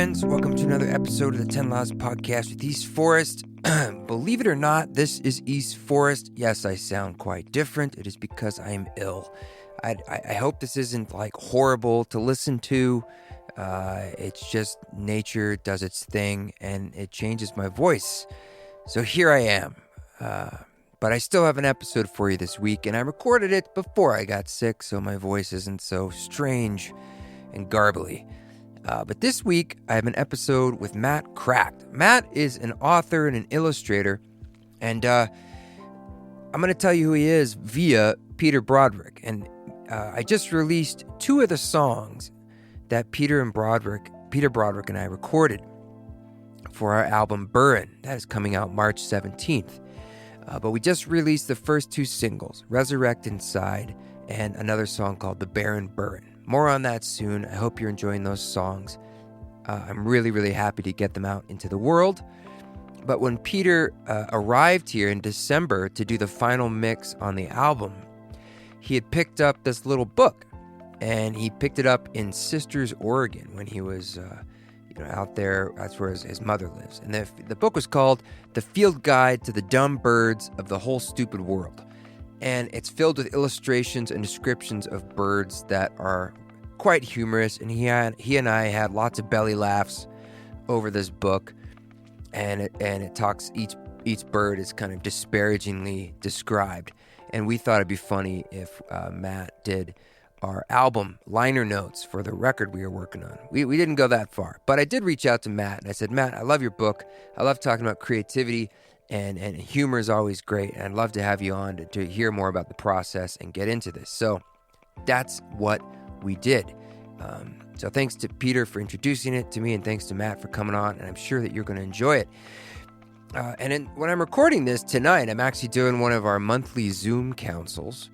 friends. Welcome to another episode of the 10 Laws Podcast with East Forest. Believe it or not, this is East Forest. Yes, I sound quite different. It is because I am ill. I hope this isn't like horrible to listen to. It's just nature does its thing and it changes my voice. So here I am. But I still have an episode for you this week, and I recorded it before I got sick, so my voice isn't so strange and garbly. But this week, I have an episode with Matt Kracht. Matt is an author and an illustrator, and I'm going to tell you who he is via Peter Broderick. And I just released two of the songs that Peter Broderick and I recorded for our album Burren. That is coming out March 17th. But we just released the first two singles, Resurrect Inside and another song called The Baron Burren. More on that soon. I hope you're enjoying those songs. I'm really, really happy to get them out into the world. But when Peter arrived here in December to do the final mix on the album, he had picked up this little book. And he picked it up in Sisters, Oregon when he was out there. That's where his mother lives. And the book was called The Field Guide to the Dumb Birds of the Whole Stupid World. And it's filled with illustrations and descriptions of birds that are quite humorous. And he and I had lots of belly laughs over this book. And it talks, each bird is kind of disparagingly described. And we thought it'd be funny if Matt did our album liner notes for the record we were working on. We didn't go that far, but I did reach out to Matt, and I said, Matt, I love your book. I love talking about creativity, and humor is always great, and I'd love to have you on to hear more about the process and get into this. So that's what we did. So thanks to Peter for introducing it to me, and thanks to Matt for coming on, and I'm sure that you're going to enjoy it. When I'm recording this tonight, I'm actually doing one of our monthly Zoom councils.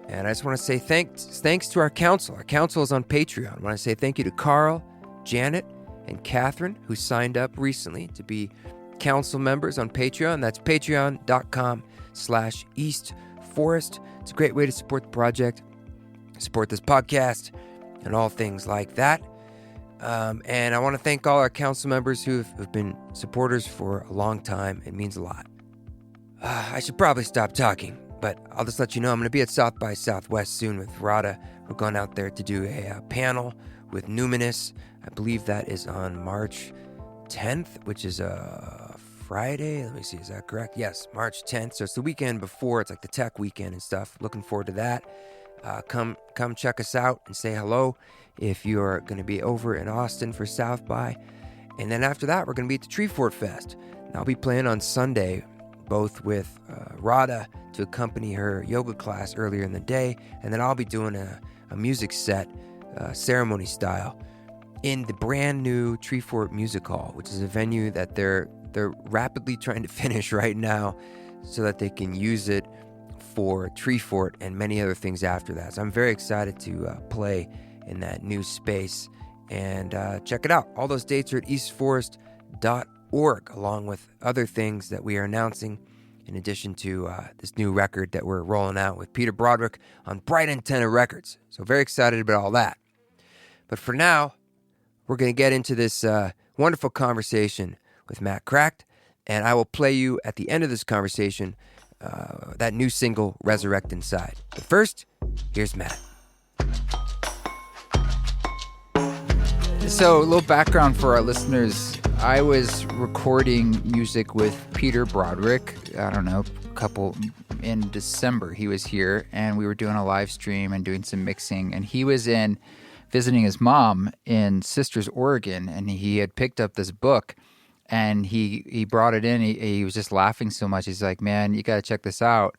And I just want to say thanks to our council. Our council is on Patreon. I want to say thank you to Carl, Janet, and Catherine, who signed up recently to be council members on Patreon. That's patreon.com/EastForest. It's a great way to support the project, support this podcast, and all things like that. And I want to thank all our council members who have been supporters for a long time. It means a lot. I should probably stop talking. But I'll just let you know I'm going to be at South by Southwest soon with Rada. We're going out there to do a panel with Numinous. I believe that is on March 10th, which is a Friday. Let me see, is that correct? Yes, March 10th. So it's the weekend before. It's like the tech weekend and stuff. Looking forward to that. Come check us out and say hello if you're going to be over in Austin for South by. And then after that, we're going to be at the Treefort Fest. And I'll be playing on Sunday, both with Rada to accompany her yoga class earlier in the day, and then I'll be doing a music set, ceremony style, in the brand new Treefort Music Hall, which is a venue that they're rapidly trying to finish right now so that they can use it for Treefort and many other things after that. So I'm very excited to play in that new space, and check it out. All those dates are at eastforest.org, along with other things that we are announcing in addition to this new record that we're rolling out with Peter Broderick on Bright Antenna Records. So very excited about all that. But for now, we're going to get into this wonderful conversation with Matt Kracht, and I will play you at the end of this conversation that new single, Resurrect Inside. But first, here's Matt. So, a little background for our listeners. I was recording music with Peter Broderick, in December. He was here, and we were doing a live stream and doing some mixing, and he was visiting his mom in Sisters, Oregon, and he had picked up this book, and he brought it in. He was just laughing so much. He's like, man, you got to check this out.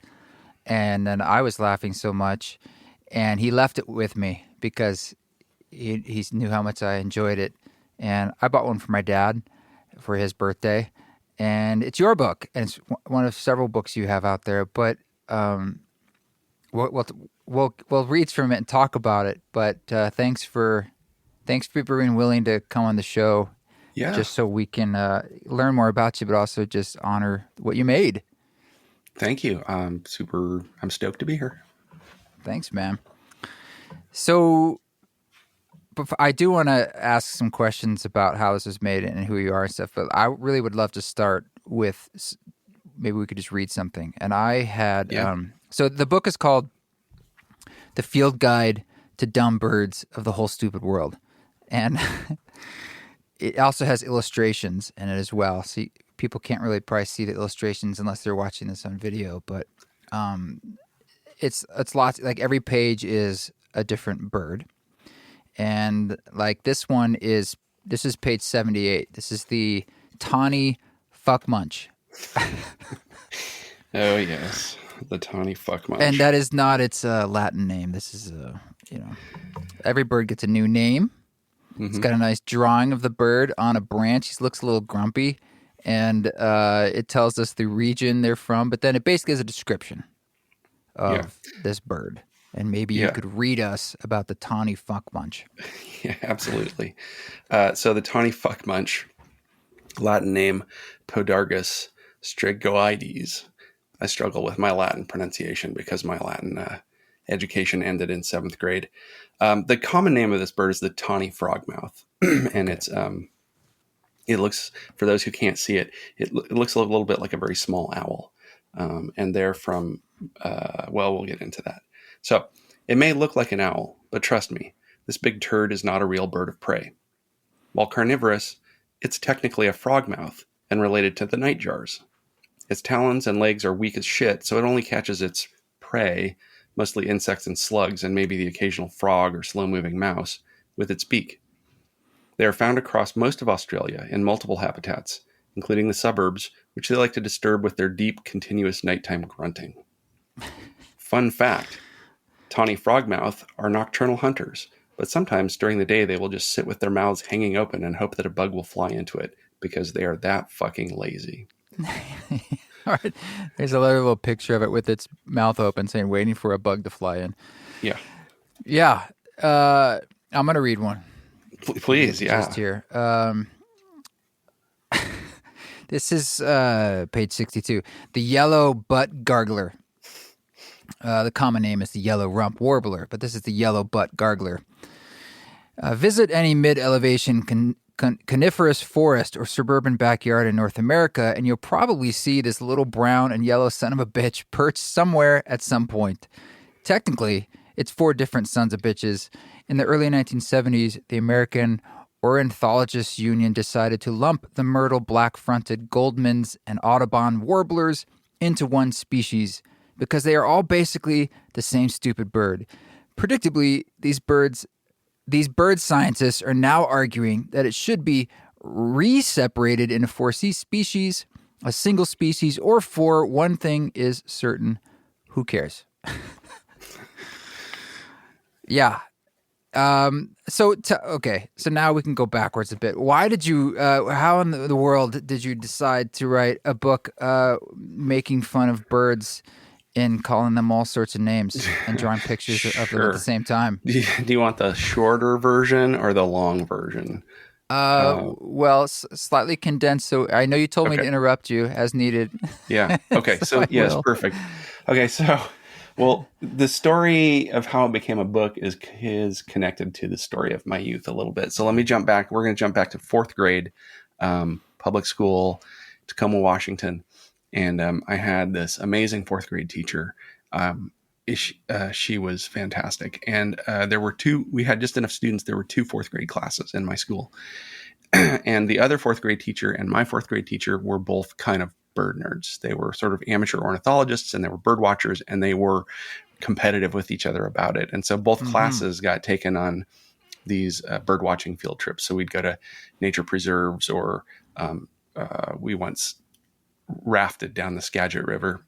And then I was laughing so much, and he left it with me because he knew how much I enjoyed it. And I bought one for my dad for his birthday. And it's your book, and it's one of several books you have out there. But we'll read from it and talk about it. But thanks for being willing to come on the show. Yeah. Just so we can learn more about you, but also just honor what you made. Thank you. I'm stoked to be here. Thanks, man. So I do want to ask some questions about how this was made and who you are and stuff, but I really would love to start with maybe we could just read something. And I had, so the book is called The Field Guide to Dumb Birds of the Whole Stupid World. And it also has illustrations in it as well. So people can't really probably see the illustrations unless they're watching this on video, but it's lots, like every page is a different bird. And like this is page 78. This is the tawny fuckmunch. Oh, yes. The tawny fuckmunch. And that is not its Latin name. This is, every bird gets a new name. Mm-hmm. It's got a nice drawing of the bird on a branch. He looks a little grumpy. And it tells us the region they're from. But then it basically is a description of this bird. And maybe you could read us about the tawny fuckmunch. Yeah, absolutely. So the tawny fuckmunch, Latin name Podargus strigoides. I struggle with my Latin pronunciation because my Latin education ended in 7th grade. The common name of this bird is the tawny frogmouth. And it looks, for those who can't see it, it looks a little bit like a very small owl. And they're from, we'll get into that. So it may look like an owl, but trust me, this big turd is not a real bird of prey. While carnivorous, it's technically a frogmouth and related to the nightjars. Its talons and legs are weak as shit, so it only catches its prey, mostly insects and slugs, and maybe the occasional frog or slow-moving mouse, with its beak. They are found across most of Australia in multiple habitats, including the suburbs, which they like to disturb with their deep, continuous nighttime grunting. Fun fact, tawny frogmouth are nocturnal hunters, but sometimes during the day they will just sit with their mouths hanging open and hope that a bug will fly into it, because they are that fucking lazy. All right. There's a little picture of it with its mouth open saying, waiting for a bug to fly in. Yeah. Yeah. I'm going to read one. Please, yeah. Just here. This is page 62. The yellow butt gargler. The common name is the yellow rump warbler, but this is the yellow butt gargler. Visit any mid-elevation coniferous forest or suburban backyard in North America, and you'll probably see this little brown and yellow son of a bitch perched somewhere at some point. Technically, it's 4 different sons of bitches. In the early 1970s, the American Ornithologists Union decided to lump the myrtle black-fronted Goldman's and Audubon warblers into one species because they are all basically the same stupid bird. Predictably, these bird scientists are now arguing that it should be re-separated into 4 species, a single species, or 4. One thing is certain. Who cares? Yeah. So now we can go backwards a bit. Why did you, how in the world did you decide to write a book making fun of birds and calling them all sorts of names and drawing pictures of them at the same time? Do you want the shorter version or the long version? Slightly condensed. So I know you told me to interrupt you as needed. Yeah. Okay. so yes, perfect. Okay. So, well, the story of how it became a book is connected to the story of my youth a little bit. So let me jump back. We're going to jump back to 4th grade, public school, Tacoma, Washington. And I had this amazing 4th grade teacher. She was fantastic. And we had just enough students. There were 2 4th grade classes in my school. And the other 4th grade teacher and my 4th grade teacher were both kind of bird nerds. They were sort of amateur ornithologists and they were bird watchers, and they were competitive with each other about it. And so both classes got taken on these bird watching field trips. So we'd go to nature preserves, or we once rafted down the Skagit River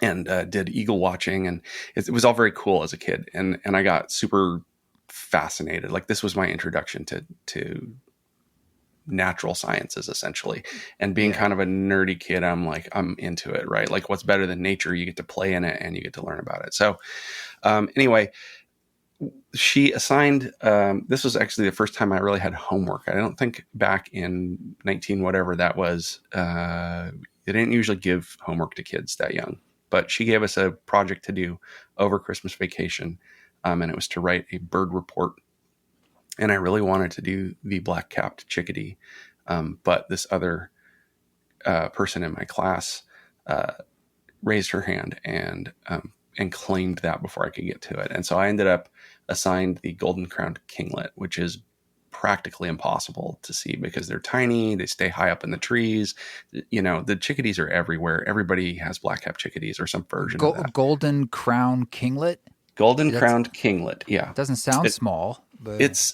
and did eagle watching, and it was all very cool as a kid. And I got super fascinated. Like, this was my introduction to natural sciences, essentially. And being kind of a nerdy kid, I'm into it, right? Like, what's better than nature? You get to play in it and you get to learn about it. So anyway, she assigned, this was actually the first time I really had homework. I don't think back in 19 whatever that was, they didn't usually give homework to kids that young, but she gave us a project to do over Christmas vacation. And it was to write a bird report and I really wanted to do the black-capped chickadee, but this other person in my class raised her hand and claimed that before I could get to it. And so I ended up assigned the golden-crowned kinglet, which is practically impossible to see because they're tiny. They stay high up in the trees. The chickadees are everywhere. Everybody has black-capped chickadees or some version of that. Golden crown kinglet? Golden-crowned kinglet, yeah. Doesn't sound small, but it's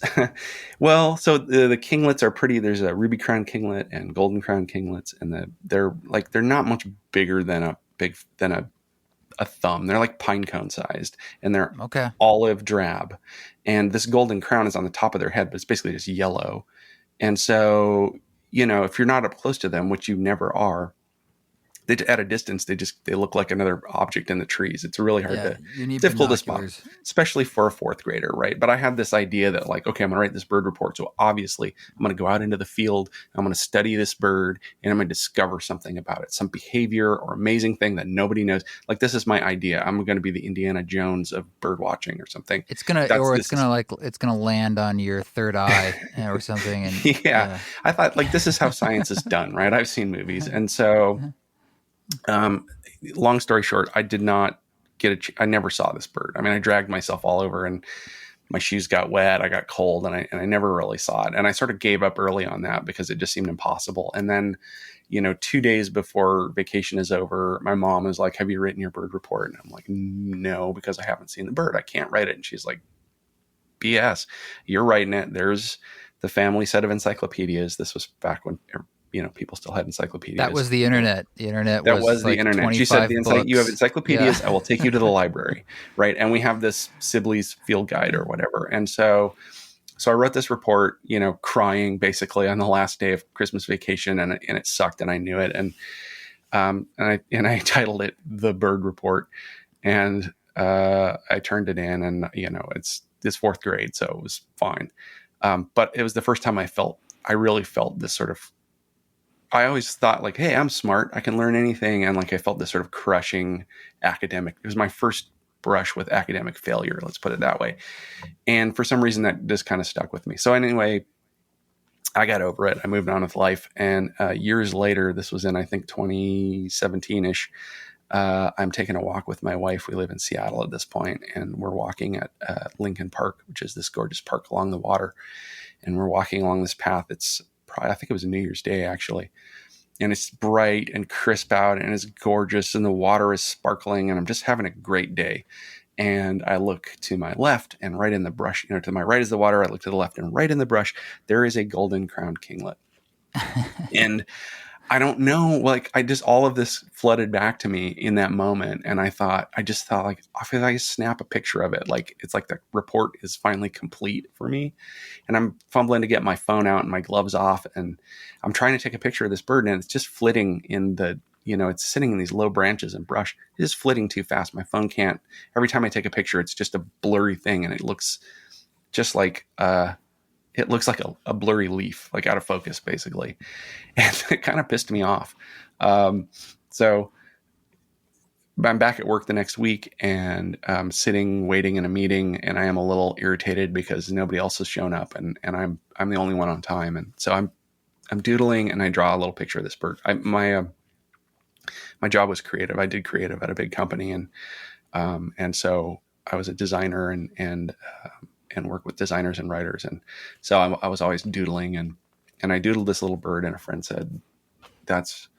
well, so the kinglets are pretty. There's a ruby crown kinglet and golden crown kinglets, and they're not much bigger than a thumb. They're like pine cone sized, and they're olive drab. And this golden crown is on the top of their head, but it's basically just yellow. And so, if you're not up close to them, which you never are, at a distance, they look like another object in the trees. It's really hard difficult to spot, especially for a fourth grader, right? But I had this idea that okay, I'm going to write this bird report. So obviously I'm going to go out into the field. I'm going to study this bird and I'm going to discover something about it, some behavior or amazing thing that nobody knows. This is my idea. I'm going to be the Indiana Jones of bird watching or something. It's going to land on your third eye or something. And I thought this is how science is done, right? I've seen movies. And so, long story short, I did not I never saw this bird. I mean, I dragged myself all over and my shoes got wet. I got cold and I never really saw it. And I sort of gave up early on that because it just seemed impossible. And then, 2 days before vacation is over, my mom was like, have you written your bird report? And I'm like, no, because I haven't seen the bird. I can't write it. And she's like, BS, you're writing it. There's the family set of encyclopedias. This was back when people still had encyclopedias. That was the internet. The internet was the internet. She said, you have encyclopedias. Yeah. I will take you to the library. Right. And we have this Sibley's field guide or whatever. And so I wrote this report, crying basically on the last day of Christmas vacation, and it sucked, and I knew it. And I titled it The Bird Report, and I turned it in, and it's fourth grade, so it was fine. But it was the first time I really felt this sort of, I always thought hey, I'm smart. I can learn anything. And I felt this sort of crushing academic. It was my first brush with academic failure. Let's put it that way. And for some reason that just kind of stuck with me. So anyway, I got over it. I moved on with life. And years later, this was in, I think 2017-ish. I'm taking a walk with my wife. We live in Seattle at this point, and we're walking at Lincoln Park, which is this gorgeous park along the water. And we're walking along this path. It's probably, I think it was New Year's Day actually. And it's bright and crisp out and it's gorgeous and the water is sparkling and I'm just having a great day. And I look to my left and right in the brush, to my right is the water. I look to the left and right in the brush, there is a golden crowned kinglet. And I don't know, all of this flooded back to me in that moment. And I just thought I feel like I snap a picture of it. It's like the report is finally complete for me. And I'm fumbling to get my phone out and my gloves off. And I'm trying to take a picture of this bird and it's just flitting in it's sitting in these low branches and brush. It's just flitting too fast. My phone can't, every time I take a picture, it's just a blurry thing. And it looks just like, it looks like a blurry leaf, out of focus, basically. And it kind of pissed me off. So I'm back at work the next week and I'm sitting, waiting in a meeting, and I am a little irritated because nobody else has shown up and I'm the only one on time. And so I'm doodling and I draw a little picture of this bird. My job was creative. I did creative at a big company. And so I was a designer and work with designers and writers. And so I was always doodling and I doodled this little bird and a friend said, that's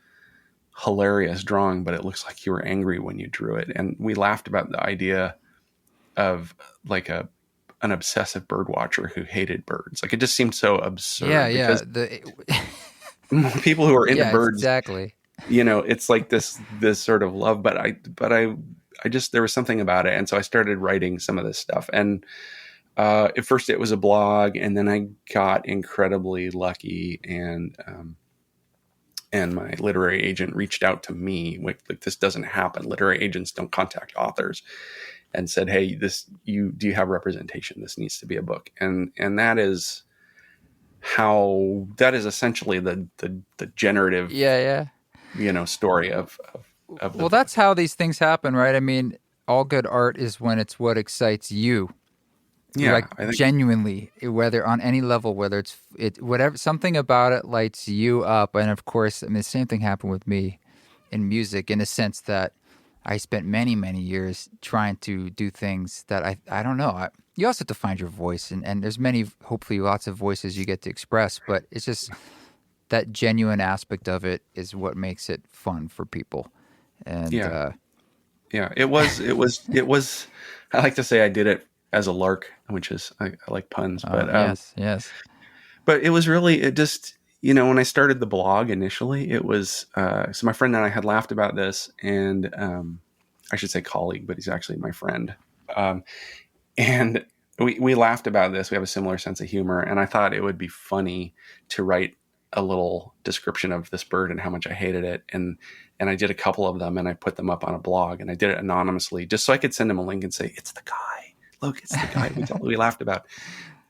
hilarious drawing, but it looks like you were angry when you drew it. And we laughed about the idea of an obsessive bird watcher who hated birds. It just seemed so absurd. Yeah. People who are into birds, exactly. It's this sort of love, but I just, there was something about it. And so I started writing some of this stuff. And at first it was a blog, and then I got incredibly lucky, and my literary agent reached out to me. This doesn't happen. Literary agents don't contact authors, and said, "Hey, do you have representation? This needs to be a book." And that is essentially the generative, story of well, that's how these things happen, right? I mean, all good art is when it's what excites you. Yeah, Like I think genuinely, whether on any level, whether whatever, something about it lights you up. And of course, I mean, the same thing happened with me in music, in a sense that I spent many, many years trying to do things that I don't know. You also have to find your voice, and there's many, hopefully lots of voices you get to express, but it's just that genuine aspect of it is what makes it fun for people. And yeah, yeah. It was. I like to say I did it as a lark, which is I like puns, yes, yes. but it was really it just when I started the blog initially, it was so my friend and I had laughed about this, and I should say colleague, but he's actually my friend. Um, and we laughed about this. We have a similar sense of humor, and I thought it would be funny to write a little description of this bird and how much I hated it. And I did a couple of them, and I put them up on a blog, and I did it anonymously just so I could send him a link and say, "It's the guy. Look, it's the guy we laughed about."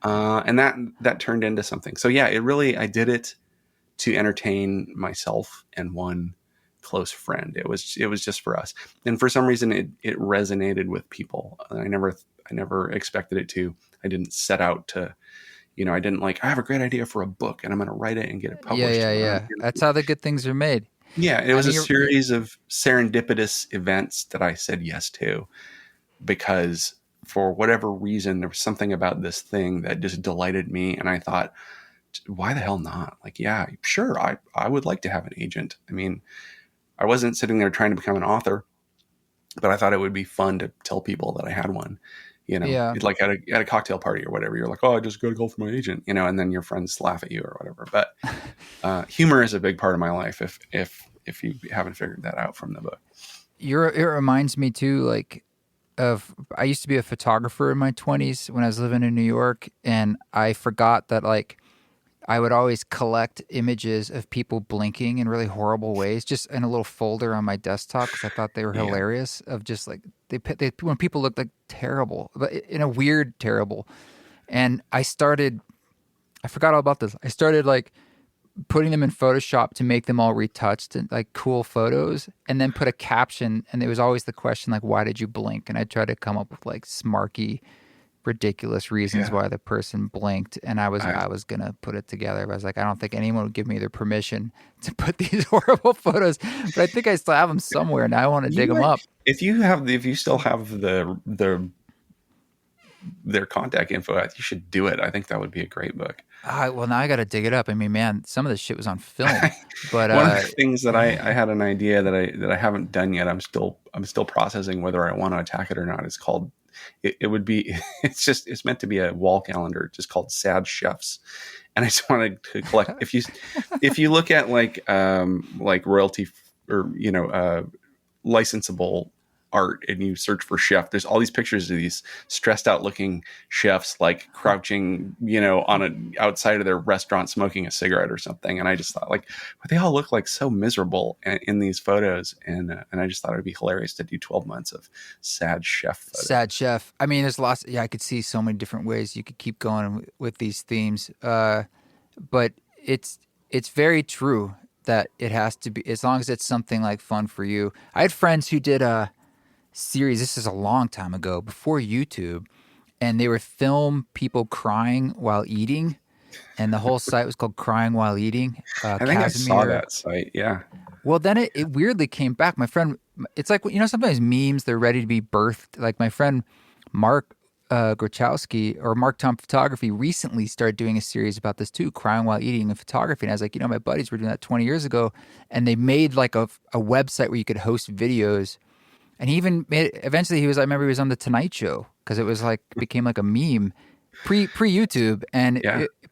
And that turned into something. So yeah, I did it to entertain myself and one close friend. It was just for us, and for some reason it resonated with people. I never expected it to. I didn't set out to, I didn't like, I have a great idea for a book and I'm going to write it and get it Yeah, published. yeah, yeah. That's how the good things are made. Yeah, it I was a mean, series of serendipitous events that I said yes to because for whatever reason, there was something about this thing that just delighted me. And I thought, why the hell not? Like, yeah, sure. I would like to have an agent. I mean, I wasn't sitting there trying to become an author, but I thought it would be fun to tell people that I had one. yeah. It's like at a cocktail party or whatever. You're like, oh, I just got to go for my agent, and then your friends laugh at you or whatever. But humor is a big part of my life. If you haven't figured that out from the book. It reminds me too, like, of I used to be a photographer in my 20s when I was living in New York, and I forgot that, like, I would always collect images of people blinking in really horrible ways, just in a little folder on my desktop because I thought they were Yeah, hilarious. Of just like they when people look like terrible, but in a weird terrible. And I forgot all about this. I started like putting them in Photoshop to make them all retouched and like cool photos, and then put a caption. And there was always the question like, "Why did you blink?" And I tried to come up with like smarky, ridiculous reasons yeah. why the person blinked. And I was gonna put it together, but I was like, I don't think anyone would give me their permission to put these horrible photos. But I think I still have them somewhere, and I want to dig them up. If you still have their contact info, you should do it. I think that would be a great book. Well, now I got to dig it up. I mean, man, some of this shit was on film, but One of the things that I had an idea that I haven't done yet. I'm still processing whether I want to attack it or not. It's called. It would be. It's meant to be a wall calendar, just called Sad Chefs. And I just wanted to collect. If you look at like royalty or licensable art and you search for chef, there's all these pictures of these stressed out looking chefs like crouching on an outside of their restaurant smoking a cigarette or something, and I just thought like, but they all look like so miserable in these photos, and I just thought it'd be hilarious to do 12 months of sad chef photos. Sad chef. I mean, there's lots. Yeah, I could see so many different ways you could keep going with these themes, but it's very true that it has to be, as long as it's something like fun for you. I had friends who did a series, this is a long time ago, before YouTube, and they would film people crying while eating, and the whole site was called Crying While Eating. I think I saw that site, yeah. Well, then it weirdly came back. My friend, it's like, sometimes memes, they're ready to be birthed. Like my friend Mark Grochowski, or Mark Tom Photography, recently started doing a series about this too, Crying While Eating and photography. And I was like, my buddies were doing that 20 years ago, and they made like a website where you could host videos. And he even eventually I remember he was on the Tonight Show, because it was like, became like a meme pre YouTube, and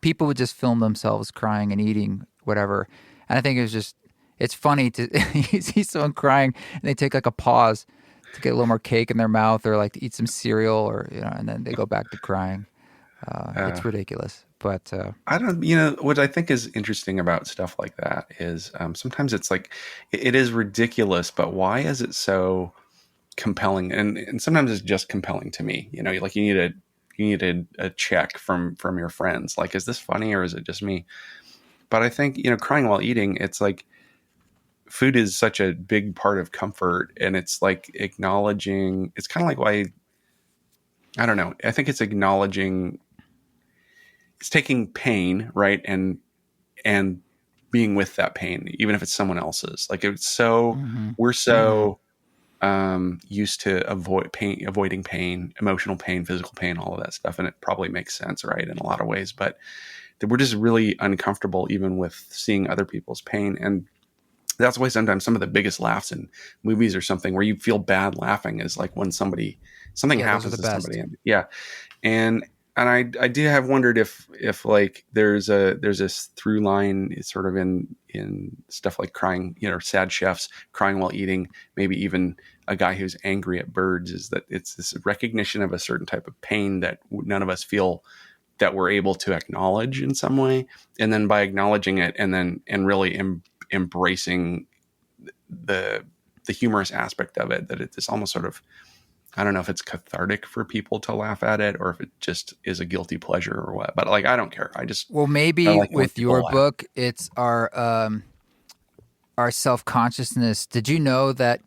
people would just film themselves crying and eating whatever. And I think it's funny to see someone crying and they take like a pause to get a little more cake in their mouth, or like to eat some cereal, or, and then they go back to crying. It's ridiculous. But I don't, what I think is interesting about stuff like that is sometimes it's like, it is ridiculous, but why is it so compelling? And sometimes it's just compelling to me. Like you need a check from your friends. Like, is this funny or is it just me? But I think, crying while eating, it's like food is such a big part of comfort, and it's like acknowledging. It's kind of like why I don't know. I think it's acknowledging, it's taking pain, right? And being with that pain, even if it's someone else's. Like it's so, Mm-hmm. we're so used to avoiding pain, emotional pain, physical pain, all of that stuff. And it probably makes sense, right? In a lot of ways, but we're just really uncomfortable even with seeing other people's pain. And that's why sometimes some of the biggest laughs in movies or something where you feel bad laughing is like when something Yeah, those are happens the to best. somebody. And yeah. And I do have wondered if like there's this through line sort of in stuff like crying, sad chefs crying while eating, maybe even a guy who's angry at birds, is that it's this recognition of a certain type of pain that none of us feel, that we're able to acknowledge in some way. And then by acknowledging it and really embracing the humorous aspect of it, that it's almost sort of, I don't know if it's cathartic for people to laugh at it or if it just is a guilty pleasure or what, but like, I don't care. Well, I maybe like it when with people your laugh. book, it's our self-consciousness. Did you know that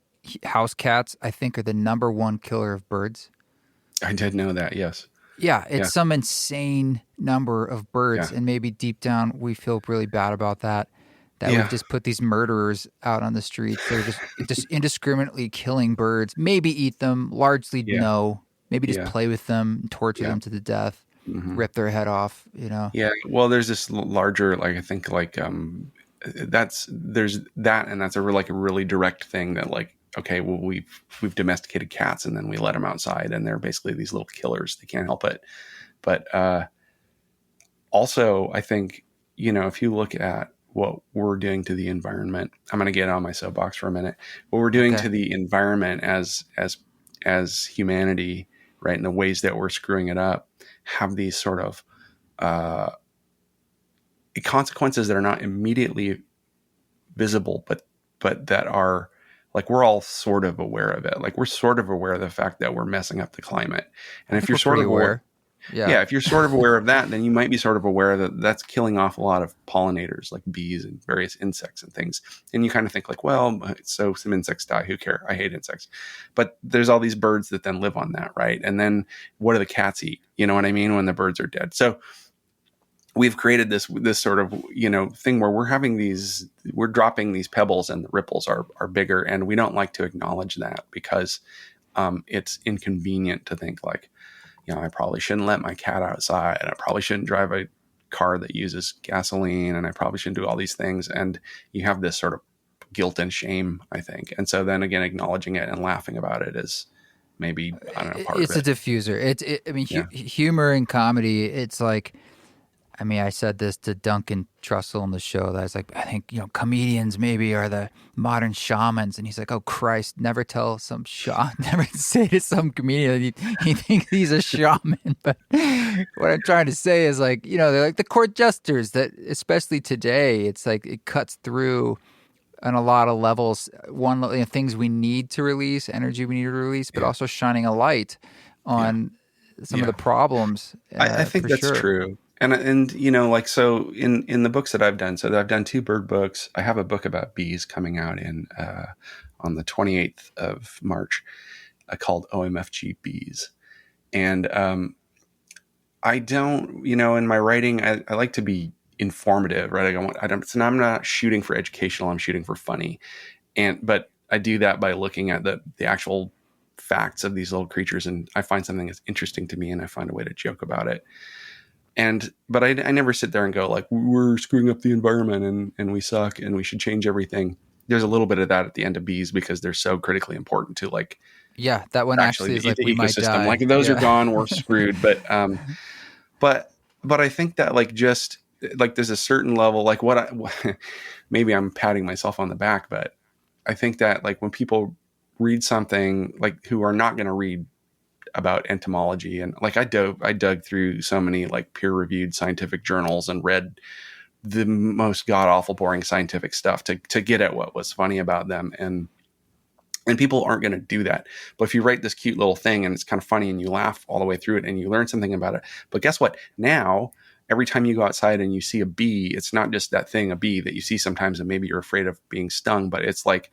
house cats, I think, are the number one killer of birds? I did know that. Yes. Yeah, Yeah. it's some insane number of birds, Yeah. and maybe deep down we feel really bad about that. That we've Yeah. just put these murderers out on the streets. They're just indiscriminately killing birds. Maybe eat them. Largely Yeah. no. Maybe just Yeah. play with them, torture Yeah. them to the death, Hmm. rip their head off. Yeah. Well, there's this larger, like, I think like, there's that, and that's like a really direct thing that like, okay, well, we've domesticated cats and then we let them outside and they're basically these little killers. They can't help it. But, also, I think, if you look at what we're doing to the environment, I'm going to get on my soapbox for a minute. What we're doing Okay. to the environment as humanity, right, and the ways that we're screwing it up, have these sort of uh, consequences that are not immediately visible, but that are like, we're all sort of aware of it. Like, we're sort of aware of the fact that we're messing up the climate, I and if think you're we're sort pretty of aware, aware. Yeah. yeah, if you're sort of aware of that, then you might be sort of aware that that's killing off a lot of pollinators like bees and various insects and things. And you kind of think like, well, so some insects die. Who cares? I hate insects. But there's all these birds that then live on that, right? And then what do the cats eat? You know what I mean? When the birds are dead. So we've created this sort of, thing where we're dropping these pebbles and the ripples are bigger. And we don't like to acknowledge that because it's inconvenient to think like, I probably shouldn't let my cat outside. I probably shouldn't drive a car that uses gasoline, and I probably shouldn't do all these things. And you have this sort of guilt and shame, I think. And so then again, acknowledging it and laughing about it is maybe, I don't know, part of It's a it. diffuser. I mean, Yeah. humor and comedy. It's like, I mean, I said this to Duncan Trussell on the show. That I was like, I think comedians maybe are the modern shamans, and he's like, oh Christ, never tell some never say to some comedian he thinks he's a shaman. But what I'm trying to say is like, they're like the court jesters that, especially today, it's like it cuts through on a lot of levels. One, things we need to release, energy we need to release, but Yeah. also shining a light Yeah. on some of Yeah. the problems, I think for that's sure. true. And like, so in the books that I've done, so I've done 2 bird books. I have a book about bees coming out on the 28th of March, called OMFG Bees. And I don't, in my writing, I like to be informative, right? So I'm not shooting for educational, I'm shooting for funny. But I do that by looking at the actual facts of these little creatures, and I find something that's interesting to me and I find a way to joke about it. But I never sit there and go like, we're screwing up the environment and we suck and we should change everything. There's a little bit of that at the end of bees because they're so critically important to like, Yeah, that one actually actually is like, the we might ecosystem. Like, die. if those are Yeah. gone, we're screwed. But I think that like, just like, there's a certain level, like maybe I'm patting myself on the back, but I think that like when people read something, like, who are not going to read about entomology, and like I dug through so many like peer reviewed scientific journals and read the most god awful boring scientific stuff to get at what was funny about them. And people aren't going to do that. But if you write this cute little thing and it's kind of funny and you laugh all the way through it and you learn something about it. But guess what? Now, every time you go outside and you see a bee, it's not just that thing, a bee that you see sometimes and maybe you're afraid of being stung, but it's like,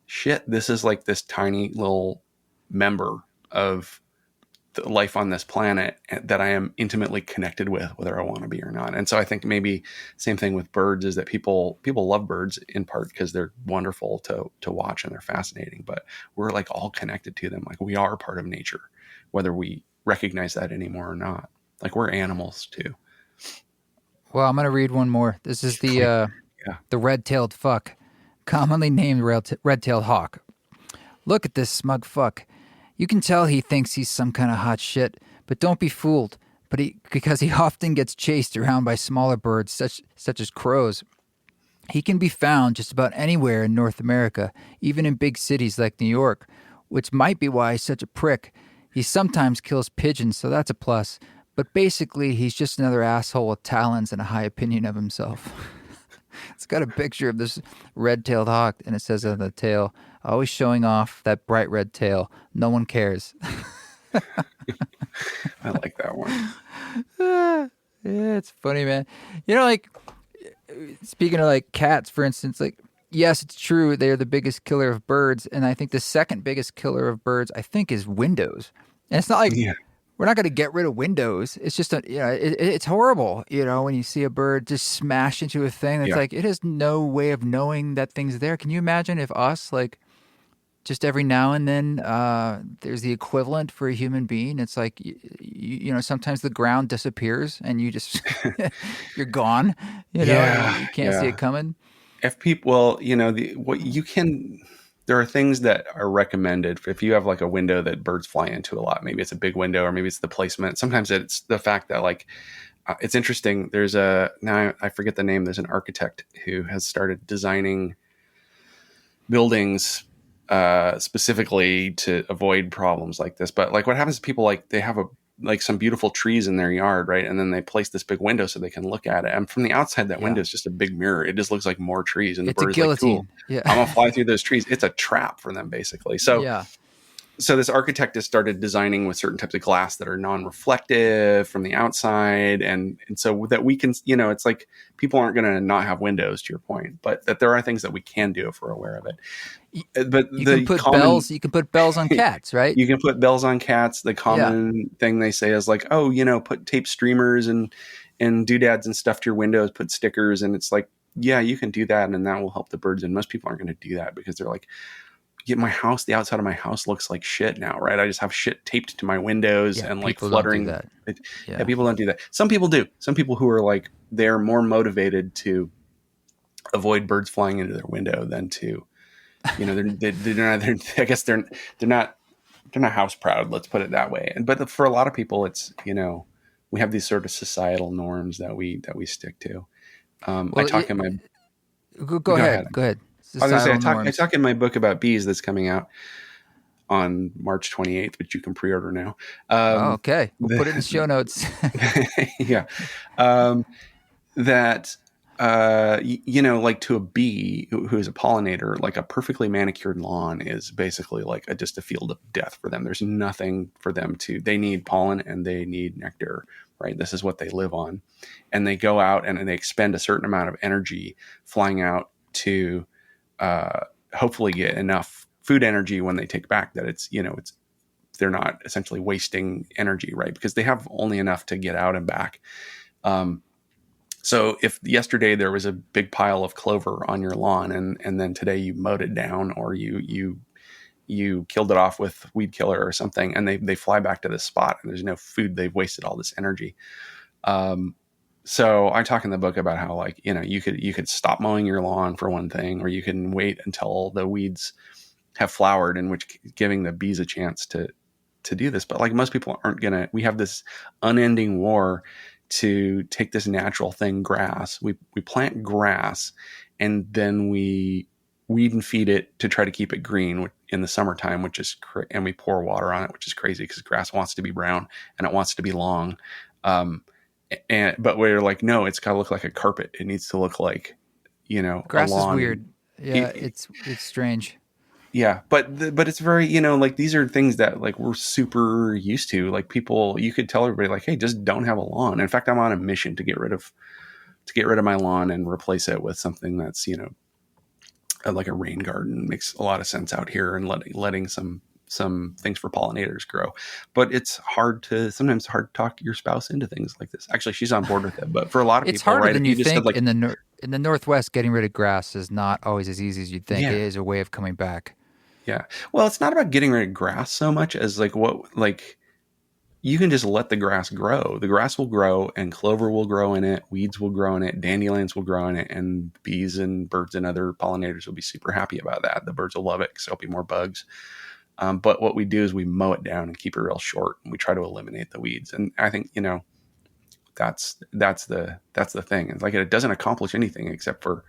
shit, this is like this tiny little member of the life on this planet that I am intimately connected with, whether I want to be or not. And so I think maybe same thing with birds is that people love birds in part because they're wonderful to watch and they're fascinating, but we're like all connected to them. Like we are part of nature, whether we recognize that anymore or not. Like we're animals too. Well, I'm going to read one more. This is the red-tailed fuck, commonly named red-tailed hawk. Look at this smug fuck. You can tell he thinks he's some kind of hot shit, but don't be fooled. Because he often gets chased around by smaller birds, such as crows. He can be found just about anywhere in North America, even in big cities like New York, which might be why he's such a prick. He sometimes kills pigeons, so that's a plus. But basically, he's just another asshole with talons and a high opinion of himself. It's got a picture of this red-tailed hawk, and it says on the tail, always showing off that bright red tail. No one cares. I like that one. Yeah, it's funny, man. You know, like, speaking of, like, cats, for instance, like, yes, it's true, they're the biggest killer of birds, and I think the second biggest killer of birds, I think, is windows. And it's not like... Yeah. We're not going to get rid of windows. It's just, it's horrible, when you see a bird just smash into a thing. It's like, it has no way of knowing that thing's there. Can you imagine if us, like, just every now and then, there's the equivalent for a human being? It's like, sometimes the ground disappears and you just, you're gone. You can't see it coming. If people, there are things that are recommended if you have like a window that birds fly into a lot. Maybe it's a big window or maybe it's the placement. Sometimes it's the fact that like, it's interesting. Now I forget the name. There's an architect who has started designing buildings specifically to avoid problems like this. But like what happens is people like they have some beautiful trees in their yard, right? And then they place this big window so they can look at it. And from the outside, that window is just a big mirror. It just looks like more trees. And the bird is like, cool, I'm going to fly through those trees. It's a trap for them, basically. So this architect has started designing with certain types of glass that are non-reflective from the outside. And so that we can, it's like people aren't going to not have windows, to your point, but that there are things that we can do if we're aware of it. But you can put bells on cats, right? You can put bells on cats. The common thing they say is like, put tape streamers and doodads and stuff to your windows, put stickers. And it's like, yeah, you can do that. And that will help the birds. And most people aren't going to do that because they're like, my house, the outside of my house looks like shit now, right? I just have shit taped to my windows and like fluttering. Don't do that. People don't do that. Some people do. Some people who are like, they're more motivated to avoid birds flying into their window than to, I guess they're not house proud. Let's put it that way. But for a lot of people, it's, we have these sort of societal norms that we stick to. I talk in my, go ahead. I was going to say, I talk in my book about bees that's coming out on March 28th, which you can pre-order now. Okay. We'll put it in the show notes. Yeah. That, like to a bee who is a pollinator, like a perfectly manicured lawn is basically like just a field of death for them. There's nothing for them they need pollen and they need nectar, right? This is what they live on. And they go out and they expend a certain amount of energy flying out to hopefully get enough food energy when they take back that they're not essentially wasting energy, right? Because they have only enough to get out and back. So if yesterday there was a big pile of clover on your lawn and then today you mowed it down or you killed it off with weed killer or something and they fly back to this spot and there's no food, they've wasted all this energy. So I talk in the book about how like, you could stop mowing your lawn for one thing, or you can wait until the weeds have flowered, in which giving the bees a chance to do this. But like most people we have this unending war to take this natural thing, grass. We plant grass and then we weed and feed it to try to keep it green in the summertime, and we pour water on it, which is crazy because grass wants to be brown and it wants to be long. But we're like, no, it's got to look like a carpet. It needs to look like, grass a lawn. Is weird. Yeah, it's strange. Yeah, but it's very, like these are things that like we're super used to. Like people, you could tell everybody like, hey, just don't have a lawn. In fact, I'm on a mission to get rid of my lawn and replace it with something that's, like a rain garden. Makes a lot of sense out here, and letting some some things for pollinators grow. But it's sometimes hard to talk your spouse into things like this. Actually, she's on board with it, but for a lot of It's people, harder right? than If you just said think like, in the Northwest. Getting rid of grass is not always as easy as you'd think. yeah, It is a way of coming back. yeah. Well, it's not about getting rid of grass so much as like you can just let the grass grow. The grass will grow and clover will grow in it. Weeds will grow in it. Dandelions will grow in it. And bees and birds and other pollinators will be super happy about that. The birds will love it because there'll be more bugs. But what we do is we mow it down and keep it real short. And we try to eliminate the weeds. And I think, that's the thing. It's like, it doesn't accomplish anything except for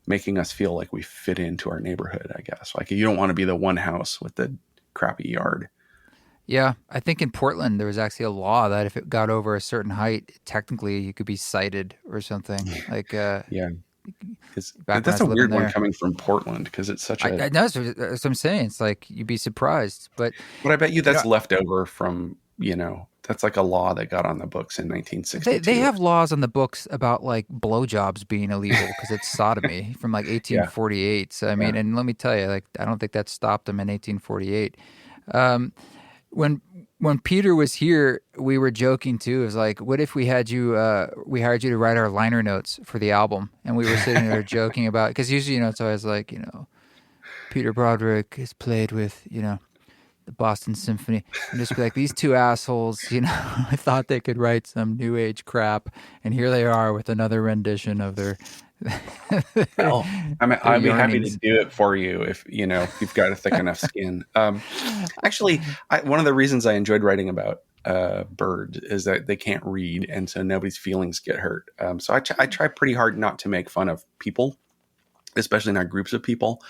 making us feel like we fit into our neighborhood, I guess. Like, you don't want to be the one house with the crappy yard. Yeah, I think in Portland there was actually a law that if it got over a certain height, technically you could be cited or something. Like, Yeah. back when I That's a was living weird one there. coming from Portland because it's such a. I know that's what I'm saying. It's like you'd be surprised, but But I bet you you that's know, left over from, that's like a law that got on the books in they 1962. have laws on the books about like blowjobs being illegal because it's sodomy from like Yeah. 1848. So I mean, Yeah. and let me tell you, like I don't think that stopped them in 1848. Um, when Peter was here, we were joking too. It was like, what if we had you, we hired you to write our liner notes for the album, and we were sitting there joking about, because usually, it's always like, Peter Broderick has played with, the Boston Symphony, and just be like, these two assholes, I thought they could write some new age crap, and here they are with another rendition of their. Well, I mean, their I'd be happy to yearnings. do it for you if you've got a thick enough skin. Actually, one of the reasons I enjoyed writing about birds is that they can't read, and so nobody's feelings get hurt. So I try pretty hard not to make fun of people, especially not groups of people.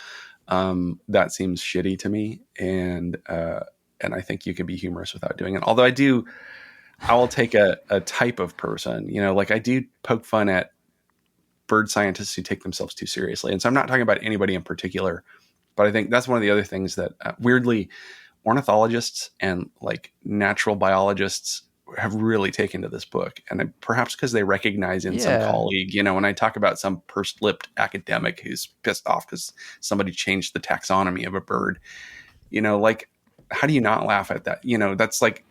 That seems shitty to me, and I think you can be humorous without doing it. Although I will take a type of person, like I do poke fun at bird scientists who take themselves too seriously. And so I'm not talking about anybody in particular, but I think that's one of the other things that weirdly ornithologists and like natural biologists have really taken to this book. And perhaps because they recognize in some Yeah. colleague, when I talk about some pursed-lipped academic who's pissed off because somebody changed the taxonomy of a bird, like, how do you not laugh at that? That's like,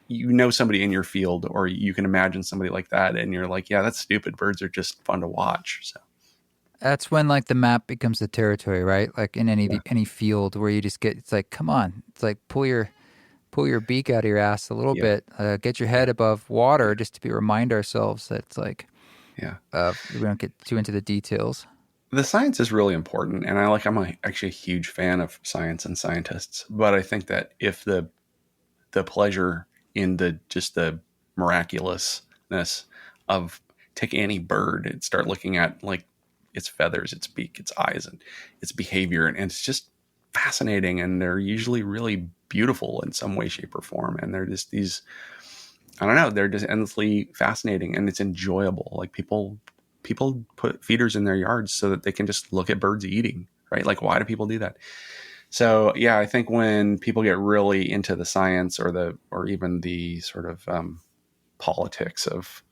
somebody in your field, or you can imagine somebody like that, and you're like, yeah, that's stupid. Birds are just fun to watch. So That's when like the map becomes the territory, right? Like in any field where you just get, it's like, come on, it's like pull your beak out of your ass a little bit, get your head above water, just to remind ourselves that it's like, we don't get too into the details. the science is really important, and I'm actually a huge fan of science and scientists. But I think that if the pleasure in the miraculousness of take any bird and start looking at like its feathers, its beak, its eyes, and its behavior, and it's just fascinating. And they're usually really beautiful in some way, shape, or form. And they're just these, I don't know, they're just endlessly fascinating, and it's enjoyable. Like people put feeders in their yards so that they can just look at birds eating, right? Like, why do people do that? So yeah, I think when people get really into the science or even the sort of politics of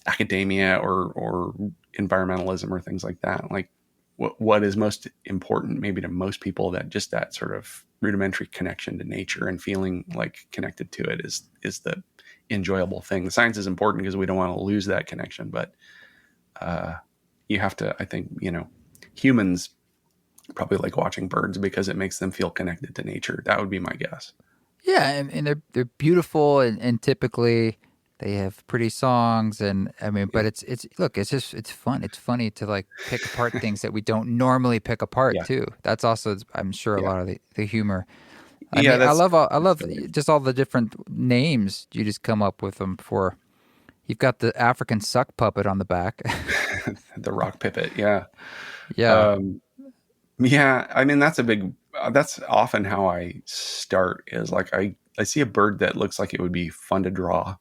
academia or environmentalism or things like that, like what is most important maybe to most people, that sort of rudimentary connection to nature and feeling like connected to it is the enjoyable thing. The science is important because we don't want to lose that connection, but you have to, I think, humans probably like watching birds because it makes them feel connected to nature. That would be my guess. Yeah, and they're beautiful, and typically they have pretty songs, and I mean, but it's look, it's fun. It's funny to like pick apart things that we don't normally pick apart Yeah. too. That's also, I'm sure, a Yeah. lot of the humor. I Yeah, mean, I love silly. just all the different names you just come up with them for. You've got the African suck puppet on the back. The rock pipit. Yeah. Yeah. Yeah. I mean, that's often how I start, is like, I see a bird that looks like it would be fun to draw,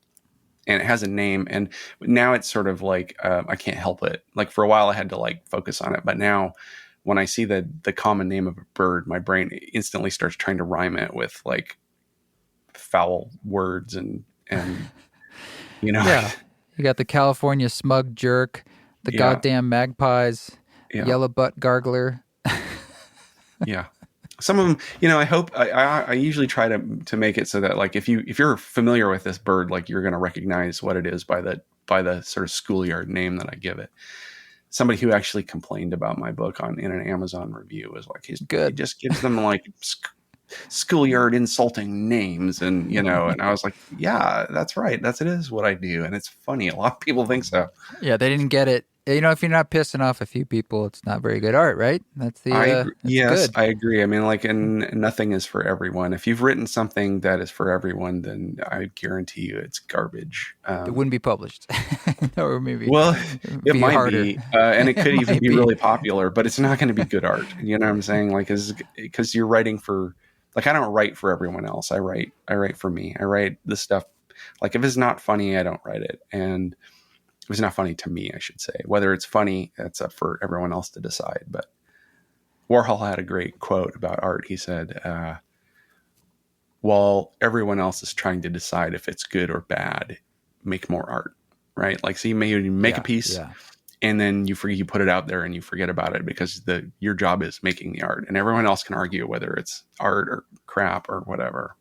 and it has a name. And now it's sort of like, I can't help it. Like for a while I had to like focus on it, but now when I see the common name of a bird, my brain instantly starts trying to rhyme it with like foul words and Yeah. You got the California smug jerk, the goddamn magpies, Yeah. yellow butt gargler. Yeah. some of them, I hope I usually try to make it so that like if you're familiar with this bird, like you're going to recognize what it is by the sort of schoolyard name that I give it. Somebody who actually complained about my book in an Amazon review was like, he Good. just gives them like schoolyard insulting names, and and I was like, yeah, that's right, it is what I do, and it's funny. A lot of people think so. Yeah, they didn't get it. If you're not pissing off a few people, it's not very good art, right? That's that's Yes, good. I agree. I mean, like, and nothing is for everyone. If you've written something that is for everyone, then I guarantee you it's garbage. It wouldn't be published. Or maybe Well, it be might harder. be, and it could even might be be. really popular, but it's not going to be good art. You know what I'm saying? Like, because you're writing for, like, I don't write for everyone else. I write for me. I write the stuff. Like, if it's not funny, I don't write it, and it was not funny to me, I should say. Whether it's funny, that's up for everyone else to decide. But Warhol had a great quote about art. He said, while everyone else is trying to decide if it's good or bad, make more art, right? Like, so you make a piece, and then you put it out there and you forget about it because your job is making the art, and everyone else can argue whether it's art or crap or whatever.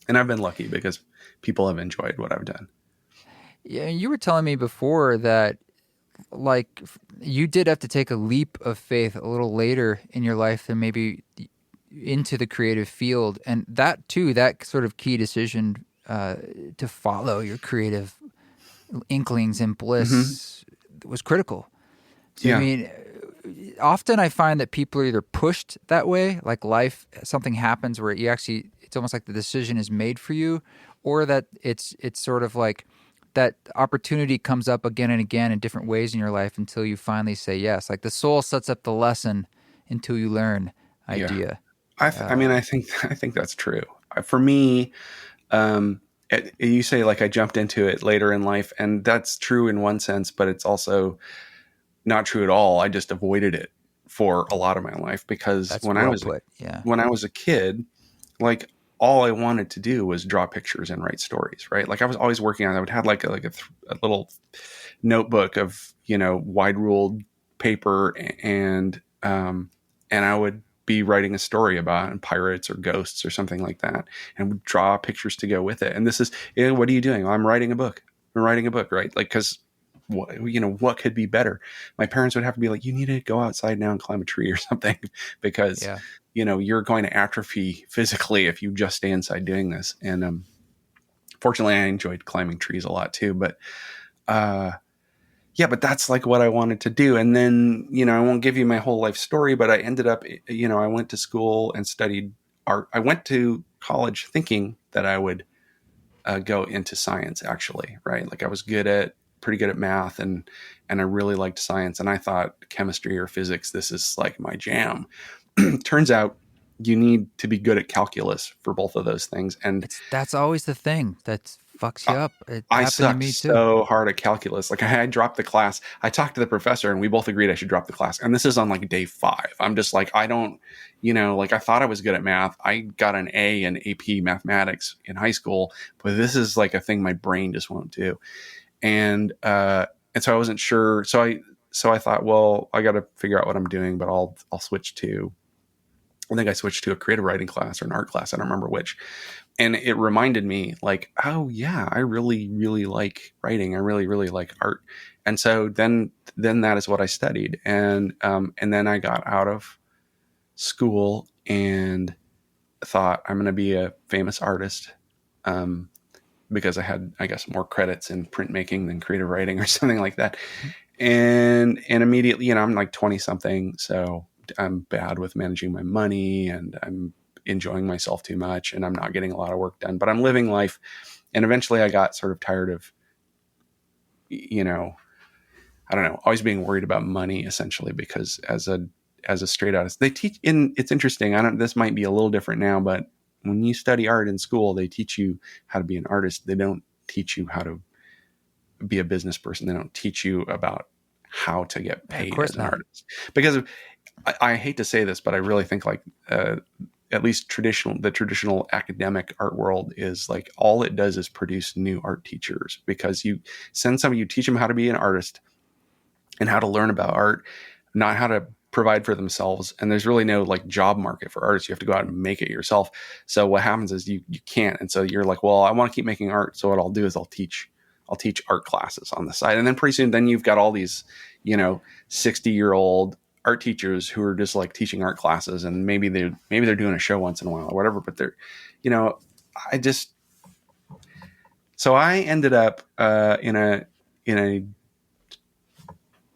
And I've been lucky because people have enjoyed what I've done. Yeah, you were telling me before that, like, you did have to take a leap of faith a little later in your life than maybe into the creative field, and that sort of key decision to follow your creative inklings and bliss was critical. So, Yeah. I mean, often I find that people are either pushed that way, like something happens where it's almost like the decision is made for you, or that it's sort of like that opportunity comes up again and again in different ways in your life until you finally say yes. Like the soul sets up the lesson until you learn idea. I mean, I think that's true. For me, you say like I jumped into it later in life, and that's true in one sense, but it's also not true at all. I just avoided it for a lot of my life because That's when well put. Yeah. when I was a kid, like all I wanted to do was draw pictures and write stories, right? Like I was always working on. I would have like a little notebook of wide ruled paper, and I would be writing a story about pirates or ghosts or something like that, and would draw pictures to go with it. And this is, what are you doing? I'm writing a book. I'm writing a book, right? Like, because what could be better? My parents would have to be like, you need to go outside now and climb a tree or something because you're going to atrophy physically if you just stay inside doing this. And fortunately, I enjoyed climbing trees a lot too. But but that's like what I wanted to do. And then I won't give you my whole life story, but I ended up I went to school and studied art. I went to college thinking that I would go into science, actually, right? Like I was pretty good at math, and I really liked science, and I thought chemistry or physics, this is like my jam. Turns out you need to be good at calculus for both of those things, and that's always the thing that fucks you up. It I happened to sucked me too. so hard at calculus. Like I dropped the class. I talked to the professor, and we both agreed I should drop the class. And this is on like day 5. I'm just like, I don't, like I thought I was good at math. I got an A in AP mathematics in high school, but this is like a thing my brain just won't do. And so I wasn't sure. So I thought, well, I got to figure out what I'm doing, but I'll switch to. I think I switched to a creative writing class or an art class. I don't remember which. And it reminded me like, oh yeah, I really, really like writing. I really, really like art. And so then that is what I studied. And then I got out of school and thought I'm going to be a famous artist. Because I had, I guess, more credits in printmaking than creative writing or something like that. And immediately, I'm like 20 something. So I'm bad with managing my money, and I'm enjoying myself too much, and I'm not getting a lot of work done, but I'm living life. And eventually I got sort of tired of, I don't know, always being worried about money, essentially, because as a straight artist, they teach it's interesting. This might be a little different now, but when you study art in school, they teach you how to be an artist. They don't teach you how to be a business person. They don't teach you about how to get paid as an artist. Because I hate to say this, but I really think like at least the traditional academic art world is like all it does is produce new art teachers, because you send somebody, you teach them how to be an artist and how to learn about art, not how to provide for themselves, and there's really no like job market for artists. You have to go out and make it yourself. So what happens is you can't, and so you're like, well, I want to keep making art, so what I'll do is I'll teach art classes on the side, and then pretty soon then you've got all these 60-year-old art teachers who are just like teaching art classes, and maybe they're doing a show once in a while or whatever, but they're I just so I ended up in a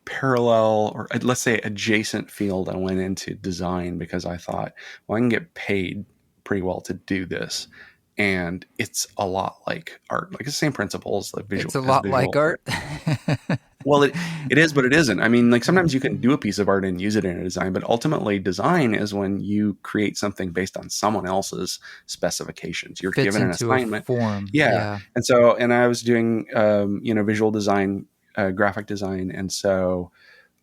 parallel, or let's say adjacent field. I went into design because I thought, well, I can get paid pretty well to do this, and it's a lot like art, like the same principles, like visual. It's a lot like art. Well, it is, but it isn't. I mean, like sometimes you can do a piece of art and use it in a design, but ultimately design is when you create something based on someone else's specifications. You're Fits given an into assignment. a form. Yeah. And I was doing, visual design, graphic design. And so